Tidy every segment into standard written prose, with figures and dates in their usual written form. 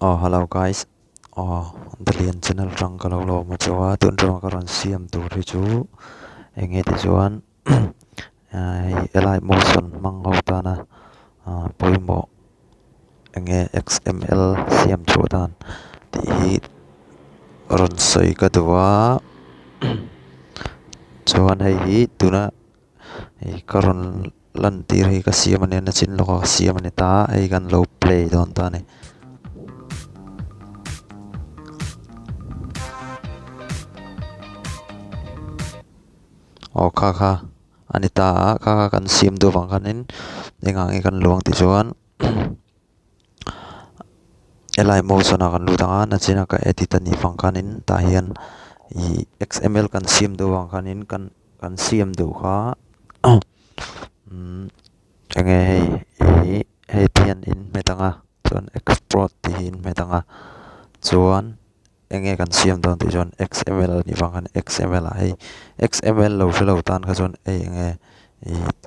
Oh, hello guys. Oh, dalian channel rang kalau lo ma chawa tun rang karon siam tu ri chu enge ti chuan ai elai motion mang ho ta na poimo enge XML siam chu dan ti hi ron soi ka duwa chuan hei hi tuna ei karon lan tir hi ka siam ane na chin lo ka siam ane ta ei kan lo play don ta ne. Kha anita kha kan sim do wang kanin engang ikan luang ti chuan elai mo sona kan lu tanga na china ka edit ani wang kanin ta hian i XML kan sim do wang kanin kan sim do kha enge hei tian in metanga chuan export ti in metanga chuan enge kan siam don ti chuan XML ni wang kan XML a hei XML lo tan kha chuan ei enge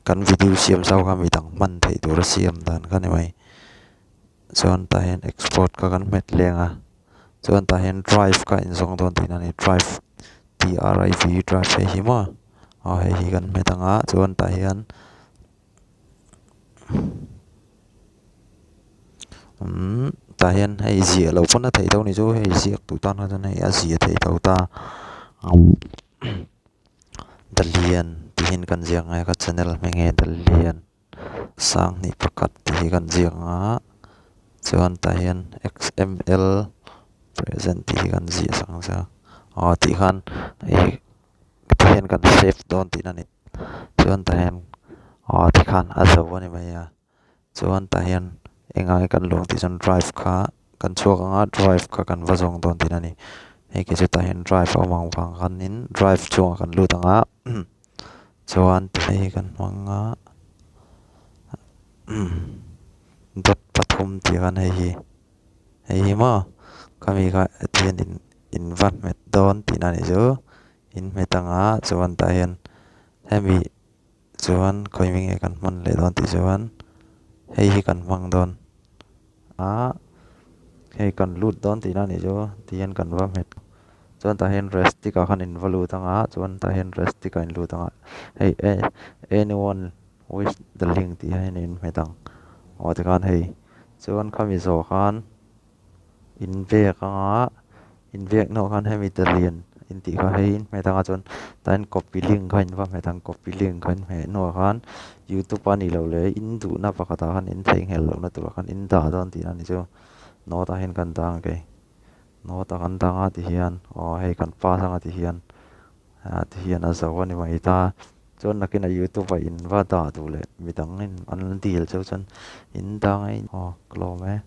kan video siam sau ka mi tang man thei tur siam dan ka ni mai chuan ta hian export ka kan met lenga chuan ta hian drive ka in zong don tin ani drive drive hei hi ma hei hi kan metanga chuan ta hian ta hian hei zia lo pon na thei tho ni chu hei ziak tu tan ka chuan hei a zia thei tho ta dalian tihin kan ziak ngai ka channel menge dalian sang ni pakat ti kan ziak nga chuan ta hian XML present ti kan zia sang sa ti khan ei ti hian kan save don tin ani chuan ta hian ti khan a zo ani mai a chuan ta hian engai kan luang ti chuan drive kha kan chuak anga drive kha kan va zong don tin ani hei ke chu ta hian drive awang wang kan in drive chunga kan lut anga chuan hei kan hmanga dot pathum ti kan hei hi ma kami ka tian in vat met don tin ani chu in metanga chuan ta hian hemi chuan koiming e kan hman le don ti chuan hei hi kan hmang don hei kan lut don tin ani chu tian kan va met chuan ta hian rest tika khan in valu tanga chuan ta hian rest tika in lu tanga hei anyone with the link ti hian in metang ti khan hei chuan khami zo khan in vek anga in vek no khan hemi dalian in ti kha hei in metanga chuan ta hian copy link kha in va metang copy link kha in me no khan YouTube ani lo le in du na pakata khan in thei ngel lo na tur khan in da don tin ani chu no ta hian kan dang ke no ta kan danga ti hian hei kan pa sanga ti hian ti hian a zo ani mai ta chuan nakin a YouTube a in va da tu le midang in an dil chu chan in dang ai klo me